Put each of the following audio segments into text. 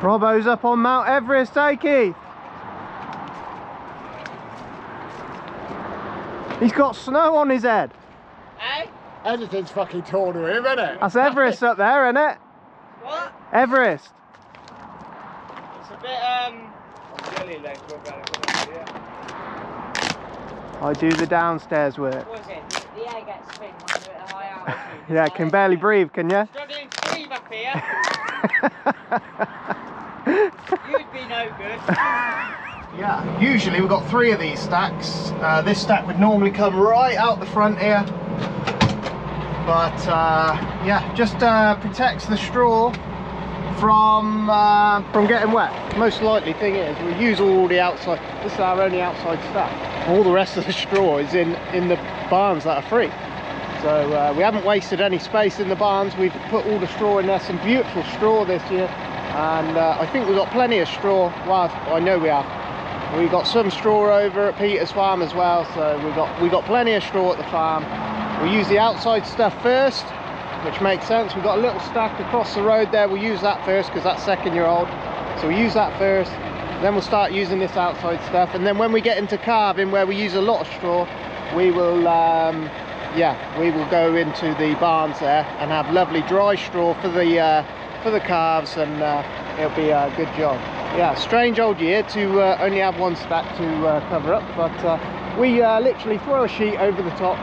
Robbo's up on Mount Everest, eh, Keith? He's got snow on his head. Eh? Everything's fucking torn to him, isn't it? That's Everest up there, isn't it? What? Everest. It's a bit, Really like I do the downstairs work. What was it? The air gets thin when you're at a high altitude. Yeah, can barely breathe, can you? Struggling to breathe up here. You'd be no good. Yeah, usually we've got 3 of these stacks. This stack would normally come right out the front here. But yeah, just protects the straw from getting wet. Most likely thing is we use all the outside. This is our only outside stack. All the rest of the straw is in the barns that are free. So we haven't wasted any space in the barns. We've put all the straw in there. Some beautiful straw this year, and I think we've got plenty of straw. Well, I know we have. We got some straw over at Peter's farm as well, so we got plenty of straw at the farm. We use the outside stuff first, which makes sense. We've got a little stack across the road there. We'll use that first because that's 2nd-year-old. So we use that first, then we'll start using this outside stuff. And then when we get into calving, where we use a lot of straw, we will go into the barns there and have lovely dry straw for the calves, and it'll be a good job. Yeah, strange old year to only have 1 stack to cover up, but we literally throw a sheet over the top,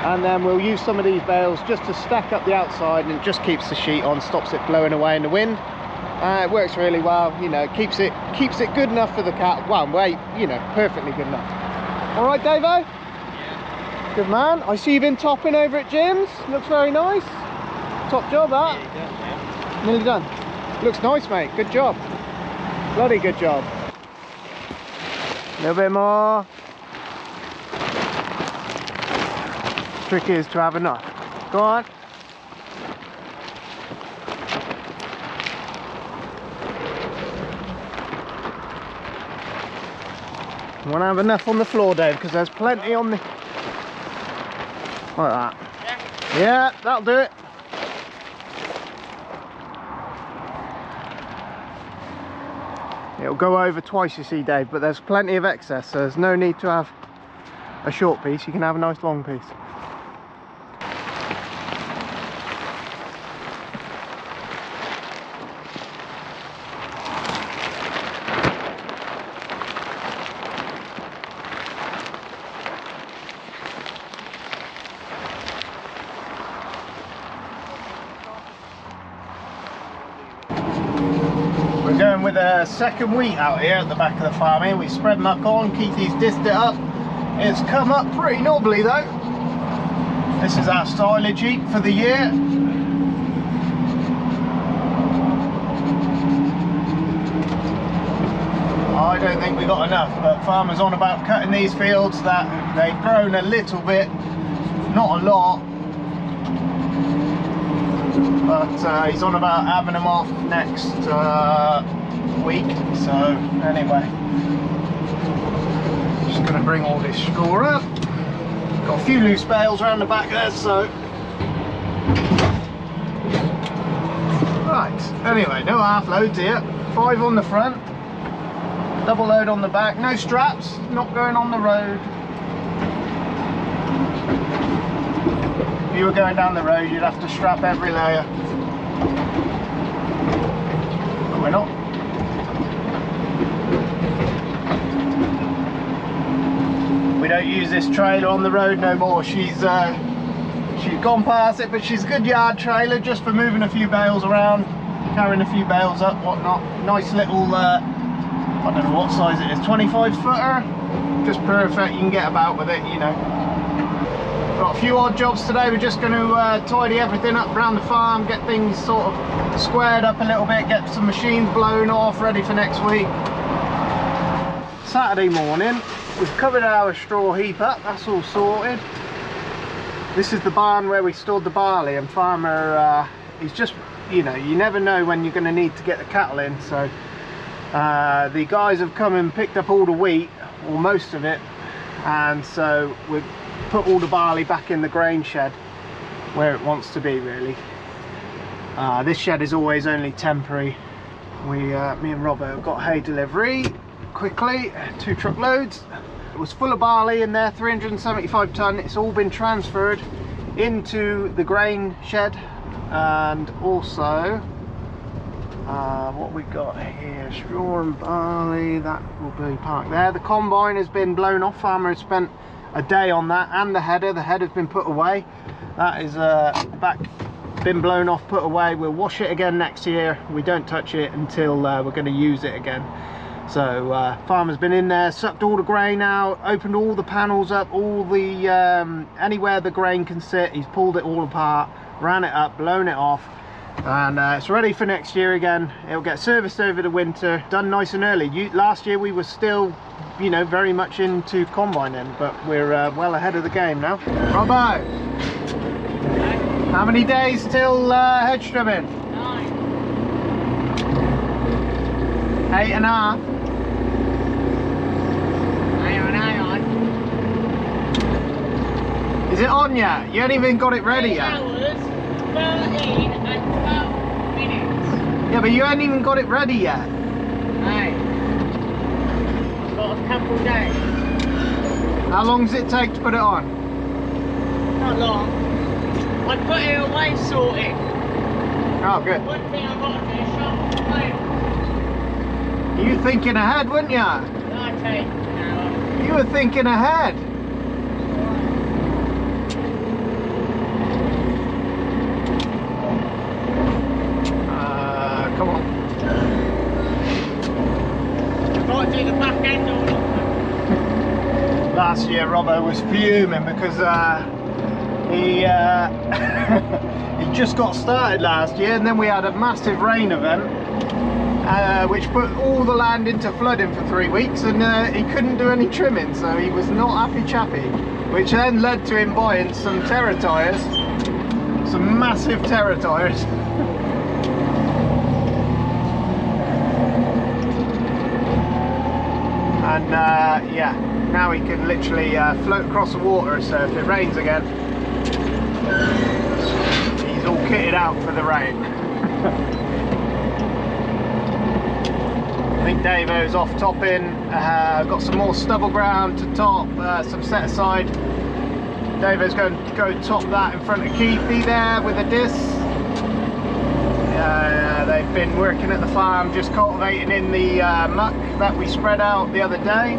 and then we'll use some of these bales just to stack up the outside, and it just keeps the sheet on, stops it blowing away in the wind. It works really well, you know, keeps it good enough for the cat. Well, wait, you know, perfectly good enough. All right, Davo? Yeah. Good man. I see you've been topping over at Jim's. Looks very nice. Top job, that. Nearly done. Looks nice, mate. Good job. Bloody good job. A little bit more. Trick is to have enough. Go on. You want to have enough on the floor, Dave, because there's plenty on the... Like that. Yeah, that'll do it. It'll go over twice, you see, Dave, but there's plenty of excess, so there's no need to have a short piece. You can have a nice long piece. We're going with a 2nd wheat out here at the back of the farm here. We spread muck on, Keithy's dissed it up. It's come up pretty knobbly though. This is our silage heap for the year. I don't think we got enough, but farmers on about cutting these fields that they've grown a little bit, not a lot. But he's on about having them off next week, so anyway, just going to bring all this straw up. Got a few loose bales around the back there, so right, anyway, no half loads here, 5 on the front, double load on the back, no straps, not going on the road. If you were going down the road, you'd have to strap every layer. But we're not. We don't use this trailer on the road no more. She's gone past it, but she's a good yard trailer just for moving a few bales around, carrying a few bales up, whatnot. Nice little, I don't know what size it is, 25 footer. Just perfect, you can get about with it, you know. Got a few odd jobs today. We're just going to tidy everything up around the farm, get things sort of squared up a little bit, get some machines blown off, ready for next week. Saturday morning, we've covered our straw heap up, that's all sorted. This is the barn where we stored the barley, and farmer, he's just, you know, you never know when you're going to need to get the cattle in, so the guys have come and picked up all the wheat, or most of it, and so we've put all the barley back in the grain shed where it wants to be, really. This shed is always only temporary, me and Robbo got hay delivery quickly, 2 truckloads. It was full of barley in there, 375 tonne. It's all been transferred into the grain shed, and also what we got here, straw and barley, that will be parked there. The combine has been blown off. Farmer has spent a day on that, and the header has been put away. That is back, been blown off, put away. We'll wash it again next year. We don't touch it until we're going to use it again. So farmer's been in there, sucked all the grain out, opened all the panels up, all the anywhere the grain can sit, he's pulled it all apart, ran it up, blown it off, and it's ready for next year again. It'll get serviced over the winter, done nice and early. Last year we were still, you know, very much into combining, but we're well ahead of the game now. Robbo, how many days till hedge trimming? 9. 8.5. Hang on. Is it on yet? You ain't even got it ready 8 yet. hours, 13 and 12 minutes. Yeah, but you ain't even got it ready yet. Hey. I've got a couple days. How long does it take to put it on? Not long. I put it away sorted. Oh, good. One thing I've got to do is shop away. You were thinking ahead, weren't ya? I take an hour. You were thinking ahead. Come on. I've got to do the back end all of Last year, Robbo was fuming because he he just got started last year, and then we had a massive rain event, which put all the land into flooding for 3 weeks, and he couldn't do any trimming, so he was not happy chappy, which then led to him buying some Terra tyres, some massive Terra tyres. And yeah, now he can literally float across the water, so if it rains again, he's all kitted out for the rain. I think Davo's off topping, got some more stubble ground to top, some set aside. Davo's going to go top that in front of Keithy there with a disc. They've been working at the farm just cultivating in the muck that we spread out the other day.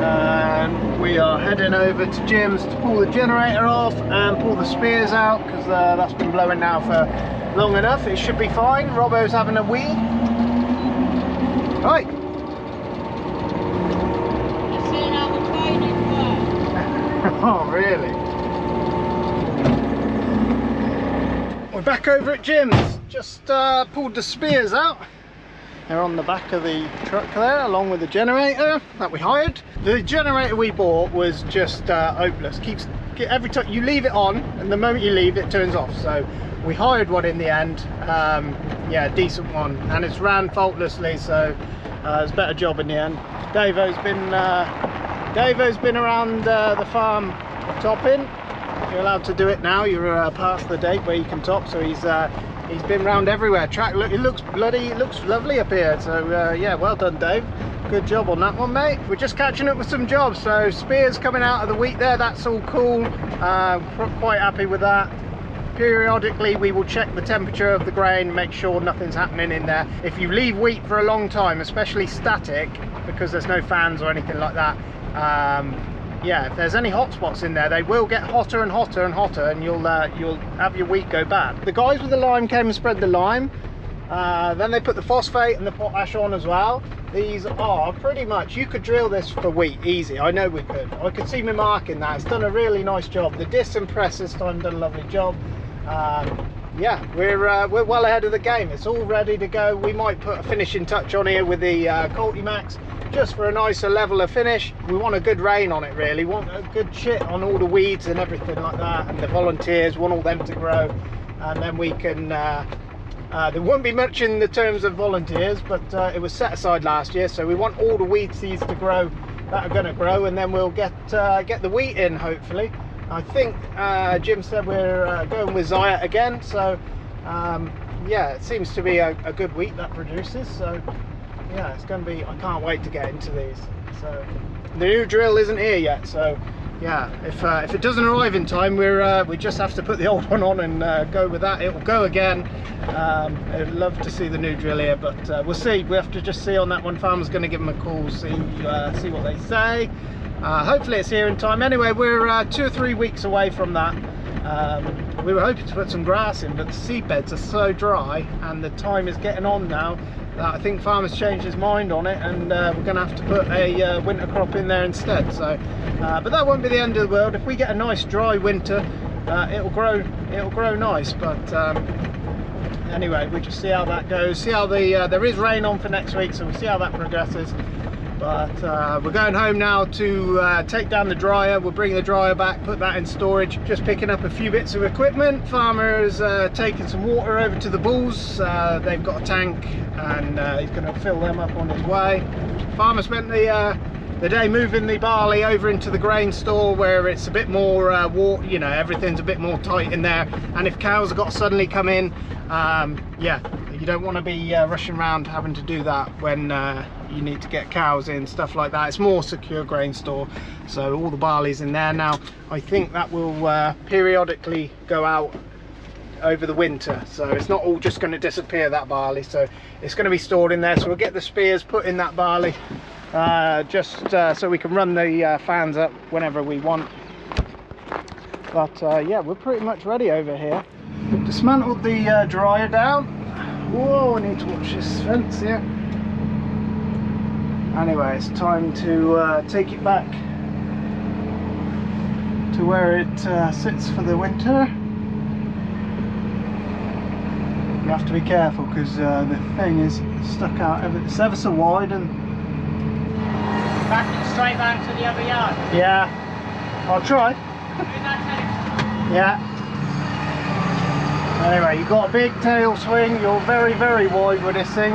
And we are heading over to Jim's to pull the generator off and pull the spears out, because that's been blowing now for long enough. It should be fine. Robbo's having a wee. Right. You're seeing how the training works. Oh, really? We're back over at Jim's. Just pulled the spears out. They're on the back of the truck there, along with the generator that we hired. The generator we bought was just hopeless. Every time you leave it on, and the moment you leave it turns off. So we hired one in the end. Yeah, a decent one, and it's ran faultlessly. So it's a better job in the end. Davo's been around the farm topping. You're allowed to do it now. You're past the date where you can top, so he's been round everywhere. It looks lovely up here. So yeah, well done, Dave. Good job on that one, mate. We're just catching up with some jobs. So spears coming out of the wheat there. That's all cool. Quite happy with that. Periodically, we will check the temperature of the grain, make sure nothing's happening in there. If you leave wheat for a long time, especially static, because there's no fans or anything like that. Yeah, if there's any hot spots in there, they will get hotter and hotter and hotter, and you'll have your wheat go bad. The guys with the lime came and spread the lime. Then they put the phosphate and the potash on as well. These are pretty much, you could drill this for wheat easy. I know we could. I could see me marking that. It's done a really nice job. The disc and press this time done a lovely job. Yeah, we're well ahead of the game. It's all ready to go. We might put a finishing touch on here with the Cultimax, just for a nicer leveler finish. We want a good rain on it, really. We want a good shit on all the weeds and everything like that, and the volunteers, want all them to grow, and then we can there won't be much in the terms of volunteers, but it was set aside last year, so we want all the weed seeds to grow that are going to grow, and then we'll get the wheat in, hopefully. I think Jim said we're going with Zayat again, so yeah, it seems to be a good wheat that produces, so yeah, it's going to be, I can't wait to get into these. So the new drill isn't here yet, so yeah, if it doesn't arrive in time, we just have to put the old one on and go with that. It will go again. I'd love to see the new drill here, but we'll see. We have to just see on that one. Farmer's going to give them a call, see what they say. Hopefully it's here in time. Anyway, we're 2 or 3 weeks away from that. We were hoping to put some grass in, but the seed beds are so dry and the time is getting on now that I think Farmer's changed his mind on it, and we're going to have to put a winter crop in there instead. So but that won't be the end of the world. If we get a nice dry winter, it'll grow nice. But anyway, we'll just see how that goes, see how the there is rain on for next week, so we'll see how that progresses. But we're going home now to take down the dryer. We'll bring the dryer back, put that in storage. Just picking up a few bits of equipment. Farmer's taking some water over to the bulls. They've got a tank, and he's going to fill them up on his way. Farmer spent the day moving the barley over into the grain store, where it's a bit more water, you know, everything's a bit more tight in there. And if cows have got to suddenly come in, yeah, you don't want to be rushing around having to do that when you need to get cows in, stuff like that. It's more secure grain store, so all the barley's in there now. I think that will periodically go out over the winter, so it's not all just going to disappear, that barley. So it's going to be stored in there, so we'll get the spears put in that barley, just so we can run the fans up whenever we want. But yeah, we're pretty much ready over here. We've dismantled the dryer down. Whoa, I need to watch this fence here. Anyway, it's time to take it back to where it sits for the winter. You have to be careful because the thing is stuck out, it's ever so wide, and Back straight back to the other yard. yeah, I'll try. Yeah. Anyway, you've got a big tail swing, you're very, very wide with this thing.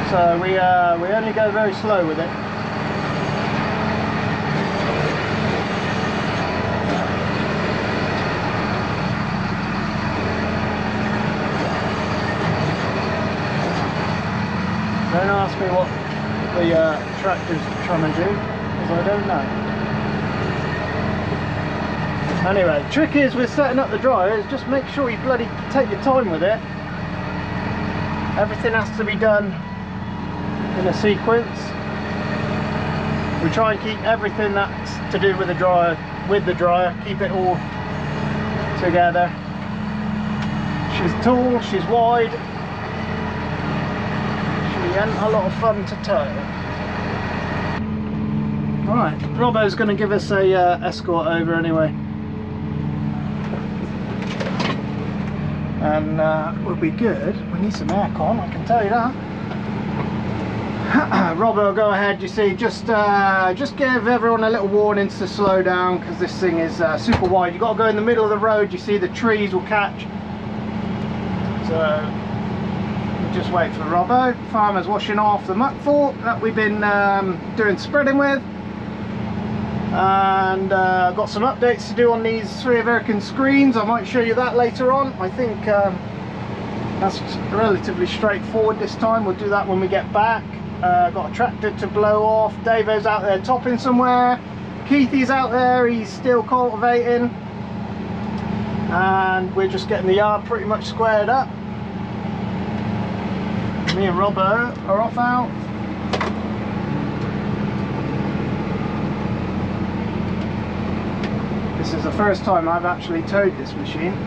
So we only go very slow with it. Don't ask me what the tractor's trying to do, because I don't know. Anyway, trick is with setting up the dryer is just make sure you bloody take your time with it. Everything has to be done in a sequence. We try and keep everything that's to do with the dryer, keep it all together. She's tall, she's wide. She ain't a lot of fun to tow. Right, Robbo's going to give us a escort over anyway. And we'll be good. We need some aircon, I can tell you that. Robbo will go ahead, you see, just give everyone a little warning to slow down, because this thing is super wide. You've got to go in the middle of the road, you see the trees will catch. So just wait for Robbo. Farmer's washing off the muck fork that we've been doing spreading with. And got some updates to do on these 3 American screens. I might show you that later on. I think that's relatively straightforward this time. We'll do that when we get back. Got a tractor to blow off. Davo's out there topping somewhere. Keithy's out there, he's still cultivating. And we're just getting the yard pretty much squared up. Me and Robbo are off out. This is the first time I've actually towed this machine.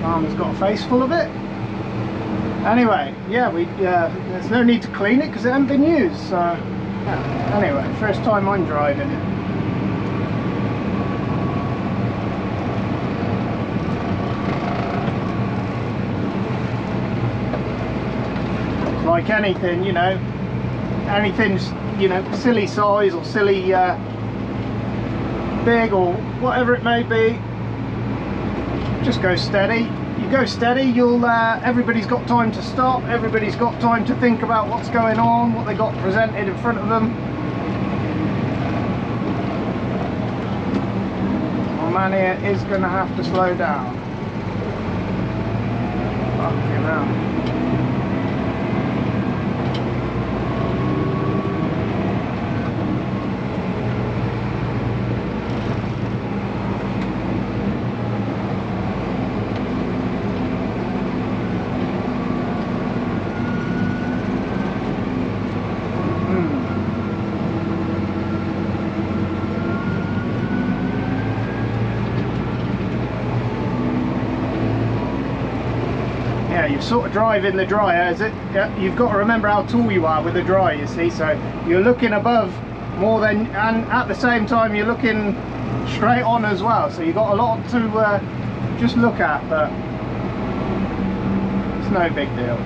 Farmer's got a face full of it. Anyway, yeah, there's no need to clean it because it hasn't been used. So, yeah. Anyway, first time I'm driving it. Like anything, you know, anything's, you know, silly size or silly big or whatever it may be, just go steady. You go steady, you'll everybody's got time to stop, everybody's got time to think about what's going on, what they got presented in front of them. My man here is going to have to slow down. Fucking hell. You sort of drive in the dryer, you've got to remember how tall you are with the dryer, you see, so you're looking above more than, and at the same time you're looking straight on as well, so you've got a lot to just look at, but it's no big deal.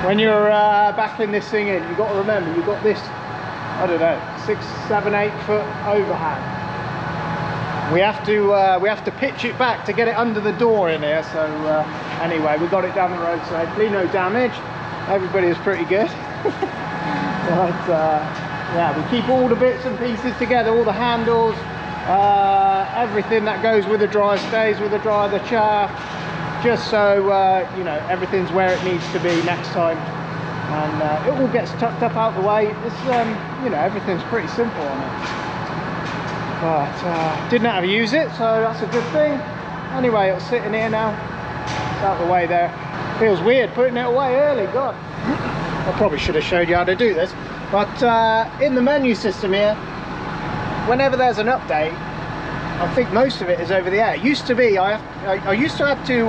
When you're backing this thing in, you've got to remember, you've got this, I don't know, 6, 7, 8 foot overhang. We have to pitch it back to get it under the door in here, so anyway, we got it down the road safely, no damage. Everybody is pretty good. But yeah, we keep all the bits and pieces together, all the handles, everything that goes with the dryer stays with the dryer, the shaft, just so you know, everything's where it needs to be next time, and it all gets tucked up out the way. It's you know, everything's pretty simple on it, but didn't know how to use it, so that's a good thing. Anyway, it's sitting here now, it's out the way there. Feels weird putting it away early, god. I probably should have showed you how to do this, but in the menu system here, whenever there's an update, I think most of it is over the air. It used to be, I used to have to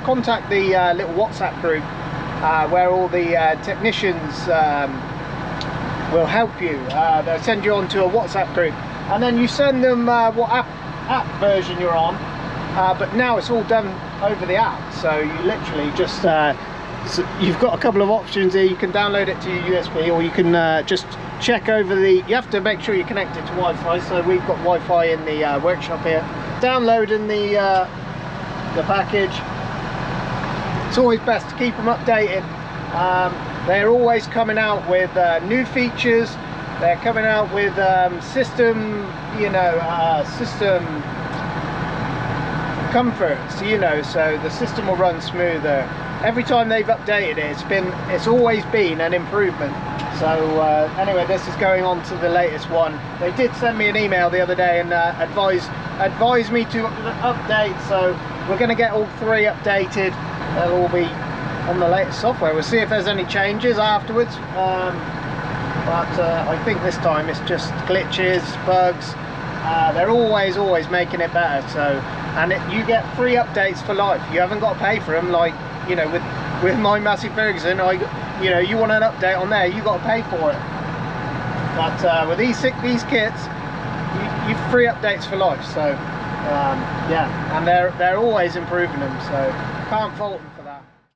contact the little WhatsApp group where all the technicians will help you. They'll send you onto a WhatsApp group, and then you send them what app version you're on, but now it's all done over the app, so you literally just so you've got a couple of options here. You can download it to your USB, or you can just check over the, you have to make sure you're connected to Wi-Fi, so we've got Wi-Fi in the workshop here. Downloading the package, it's always best to keep them updated. They're always coming out with new features. They're coming out with system, you know, system comforts, you know, so the system will run smoother. Every time they've updated it, it's always been an improvement. So anyway, this is going on to the latest one. They did send me an email the other day and advise me to update, so we're going to get all 3 updated. They'll all be on the latest software. We'll see if there's any changes afterwards, but I think this time it's just glitches, bugs. They're always making it better, so, and you get free updates for life. You haven't got to pay for them, like, you know, with my Massey Ferguson, you know, you want an update on there, you got to pay for it. But with these kits, you free updates for life. So yeah, and they're always improving them, so can't fault them for